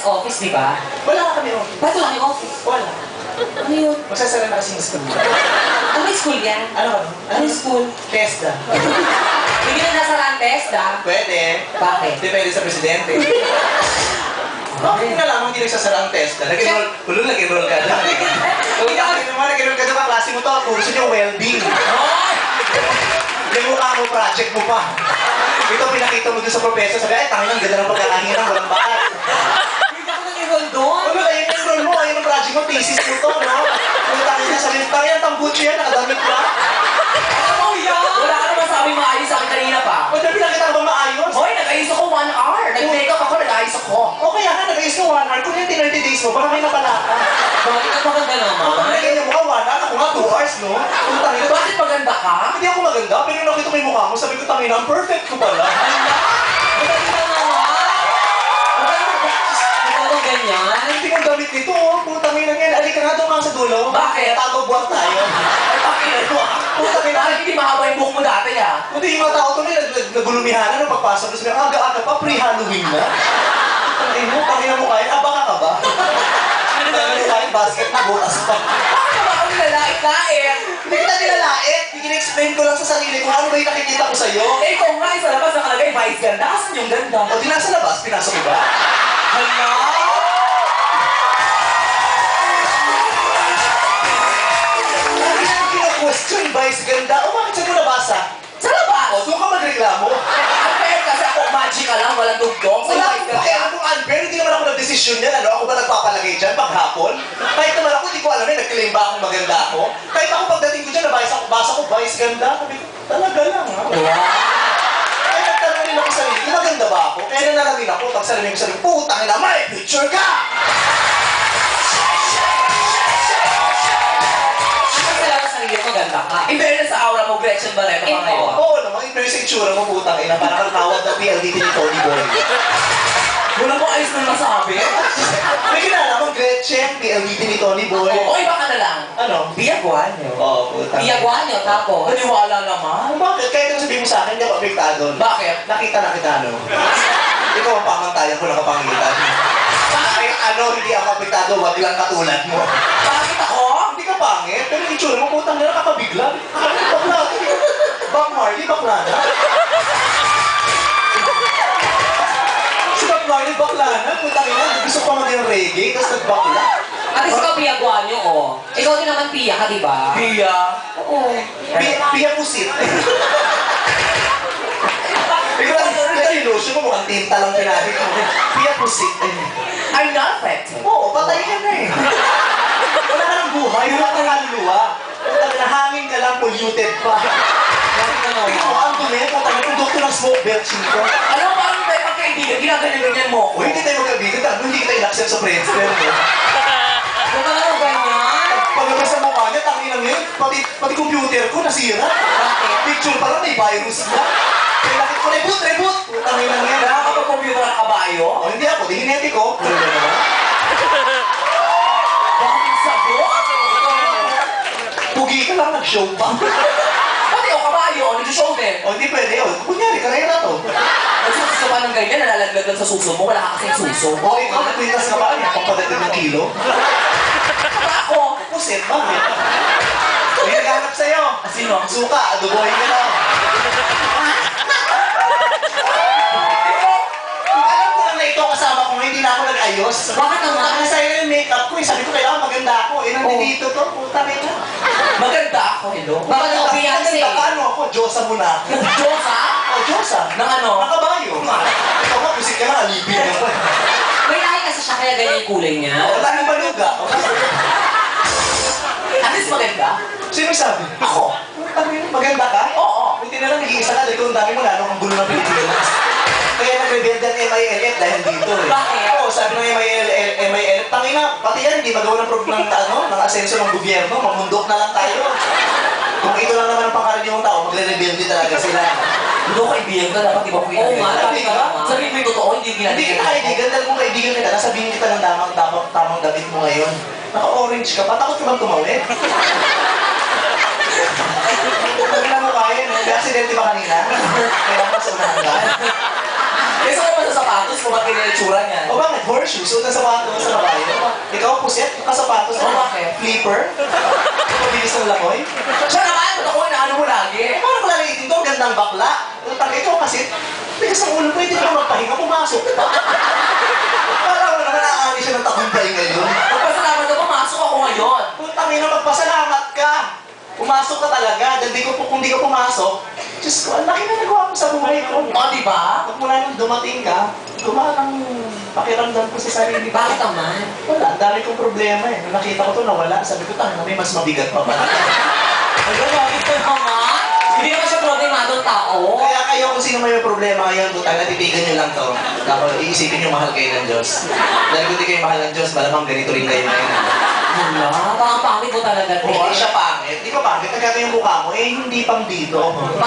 office, di ba? Wala ka kami office. Ba't wala kayong office? Wala. Ano yun? Magsasara na kasing school. Ano yung school yan? Ano? Ano yung school? Testa. Hindi na nasa Rantes, ha? Pwede. Bakit? Depende sa presidente. Bakit nga lang hindi nagsasara ang testa? Nag-enroll ka na. Kung naman nag-enroll ka doon, kaklase mo to, kurso niya well-being. Yung mukha mo, project mo pa. Ito pinakita mo doon sa professor, sabi, ay, tangin ang ganda ng pagkakahingan, walang bakat. Hindi ako nag-enroll doon. Ano ba, yung enroll mo, ayun ang project mo, thesis mo to, no? Kung tangin na, sabi, tangin ang tambucho yan, nakadamit ka. Ano yan? Wala ka naman sabi maayos sa akin kanina pa. O, sabi nakita ka ba maayos? Hoy, nag-ayos ako 1 hour. Nag-makeup ako, nag-ayos ako. O kaya nga, nag-ayos ka 1 hour, kung yung 30 days mo, baka may napala ka. Bakit ang maganda naman? Kung nagay mo ka 1 hour, ako nga 2 hours, no? Kung tangin na, Bakit maganda ka? hindi ako maganda, pero nung nakita ko yung mukha mo, sabi ko, tangin na, perfect ko pala. Maganda naman. Ikaw ba ganyan? Hindi kang damit nito, oh. Putang ina yan. Alika nga doon nga sa dulo. Bakit? Tago buwak tayo. Ay, bakit? Putang ina. Bakit hindi mahaba yung buhok mo dati, ah? Hindi yung mga tao doon nagulumihanan nung pagpasok. Tapos may aga-aga pa, pre-Halloween na. Tangina mo kain, baka ka ba? Tangina mo kain, basket na bukas pa. Bakit ba kami lalait-lait? Hindi kita nilalait. Explain ko lang sa sarili ko ano ba yung nakikita ko sa'yo. Eh, kung nga, sa labas nakalagay, vice ganda. Asan yung ganda? O di nasa labas, pinasok ko ba? Hala! Hindi na kino-question, vice ganda. O bakit saan mo nabasa? Sa labas! O doon ka magreklamo. Unfair kasi ako magical lang, walang dugdong. Sa Wala vice akong ganda. pakialam kung unfair, hindi naman ako nag-desisyon yan. Ano, ako ba nagpapalagay dyan paghapon? Kahit naman ako, hindi ko alam eh, nag-claim ba akong maganda ako? Kahit ako pagdating ko dyan, basa ko, vice ganda. Sabi ko, talaga lang ha. Kaya nagtanong rin ako sa sarili, maganda ba ako? Kaya nanalamin ako, pag sarili ko sarili, putang ina, may picture ka! Kasi talaga sa sarili ko, maganda ka. In fairness sa aura mo, Gretchen Barreto ka ngayon. Oo naman, yung sa itsura mo, putang ina, parang kang tawag ng PLDT ni Tony Boy. Wala mo ayos na masabi. May kilala mo, Gretchen, PLDT ni Tony Boy. O, iba ka na lang. Ano? Pia Guanyo. Oo, putang ina. Pia Guanyo, tapos? Maniwala naman. Bakit? Kahit ano sabihin mo sa akin, hindi ako apektado. Bakit? Nakita na kita, no? Ikaw ang pamantayan ko ng kapangitan. Kahit ano, hindi ako apektado, wag lang katulad mo. Bakit ako? Hindi ka pangit, pero yung itsura mo, putang na nakakabigla. Bakla, Bob Marley, bakla na. Si Bob Marley, bakla na. Putang ina, gusto ko maging reggae, tapos nagbakla. At least ikaw Pia Guanyo, oh. Ikaw din naman Pia ka, di ba? Pia. Oo. Pia pusit. Ikaw yung lotion mo, mukhang tinta lang pinahit mo. Pia pusit. I'm not affected. Oo, patay ka na eh. Wala ka ng buhay, wala ka ng kaluluwa. Putang na hangin ka lang, polluted pa. Bakit naman? Ikaw ang dumi, putang na, doktor ng smoke belching ko. Alam mo, parang tayo pagkaibigan, ginaganyan-ganyan mo ako. O hindi tayo magkabigan, dahil hindi kita in-accept sa Friendster. Huwag ka naman ganyan. Pagkabas sa mukha niya, tangin lang yun. Pati computer ko, nasira. Bakit? Picture pa lang, may virus na. Kaya nakit ko, reboot! Tangin lang yan. Nakakapag-computer ang kabayo? O hindi ako, di hinete ko. Puro na naman. Bakit sagot? Pugi ka lang, nag-show pa. Pati o kabayo, nag-show din. O hindi pwede, o. Kunyari, karera to. Kasi gusto ka ng ganyan, nalalaglag lang sa suso mo, wala ka kasing suso. O ikaw, nagpintas ka ba? Ano, pagpadating ng kilo? Saka ako, Pusit, bakit? May naghanap sa'yo. sino? Suka, adobohin ka lang. Alam ko lang na ito kasama ko ngayon, hindi na ako nag-ayos. Bakit naman? Ang sa'yo yung makeup ko eh. Sabi ko kailangan maganda ako. Eh, nandito to. Puta rin na. Maganda ako, hello? Bakit ako Beyonce? Ano ako? Diyosa muna ako. Diyosa? O, Diyosa. Ng ano? Nakabayo. Ikaw nga, pusit ka na. Alipin ako. May lahi kasi siya, kaya ganyan yung kulay niya. Wala nang baluga. At least maganda. Sino sabi? Ako. Maganda ka? Oo. Buti na lang nag-iisa ka. Ito ang dami mo na. Anong gulo ng Pilipinas? Kaya nag-rebelde ang MILF dahil dito eh. Bakit? Oo, sabi ng MILF, tangina, pati yan, hindi magawa ng problem ng asenso ng gobyerno, mamundok na lang tayo. Kung ito lang naman ang pangkaraniwang tao, magre-rebelde talaga sila. Hindi ko kaibigan ka, dapat di ba ko Oo nga, sabi ka ka. naman. Sabihin mo yung totoo, hindi Hindi kita kaibigan, dahil kung kaibigan kita, nasabihin kita ng tamang damit mo ngayon. Naka-orange ka pa, takot ka bang tumawid? Hindi na mo kaya, no? May aksidente ba kanina? Kailangan pa sa unahan ka? Kasi ako naman sa sapatos, kung ba't ganyan yung tsura niya. O bakit? horseshoe, suot ng sapatos sa babae. Ikaw, puset, nakasapatos. Oh, bakit? Flipper. Mabilis ng lakoy. Siya naman, ba't ako inaano mo lagi? Parang lalaitin ko, gandang bakla. Tangka ikaw kasi, tigas ang ulo ko, hindi ka magpahinga, pumasok. Parang mo naman, naaani siya ng takumpay ngayon. Magpasalamat ka, pumasok ako ngayon. Putang ina, magpasalamat ka. Pumasok ka talaga, dahil kung di ka pumasok, Diyos ko, ang laki na nagawa ko sa buhay ko. O, di ba? Pag mula nung dumating ka, gumaan ang pakiramdam ko sa sarili ko. Bakit naman? Wala, ang dami kong problema eh. Nung nakita ko to, nawala. Sabi ko, tangina, may mas mabigat pa pala. Ay, bakit ka naman? Hindi naman siya problemadong tao. Kaya kayo kung sino may problema ngayon, butang natitigan nyo lang to. Tapos iisipin nyo mahal kayo ng Diyos. Dahil kung di kayo mahal ng Diyos, malamang ganito rin kayo ngayon. Wala, baka pangit mo talaga. Oo, siya pangit. Di ba pangit? Nagkata yung mukha mo, eh hindi pang dito.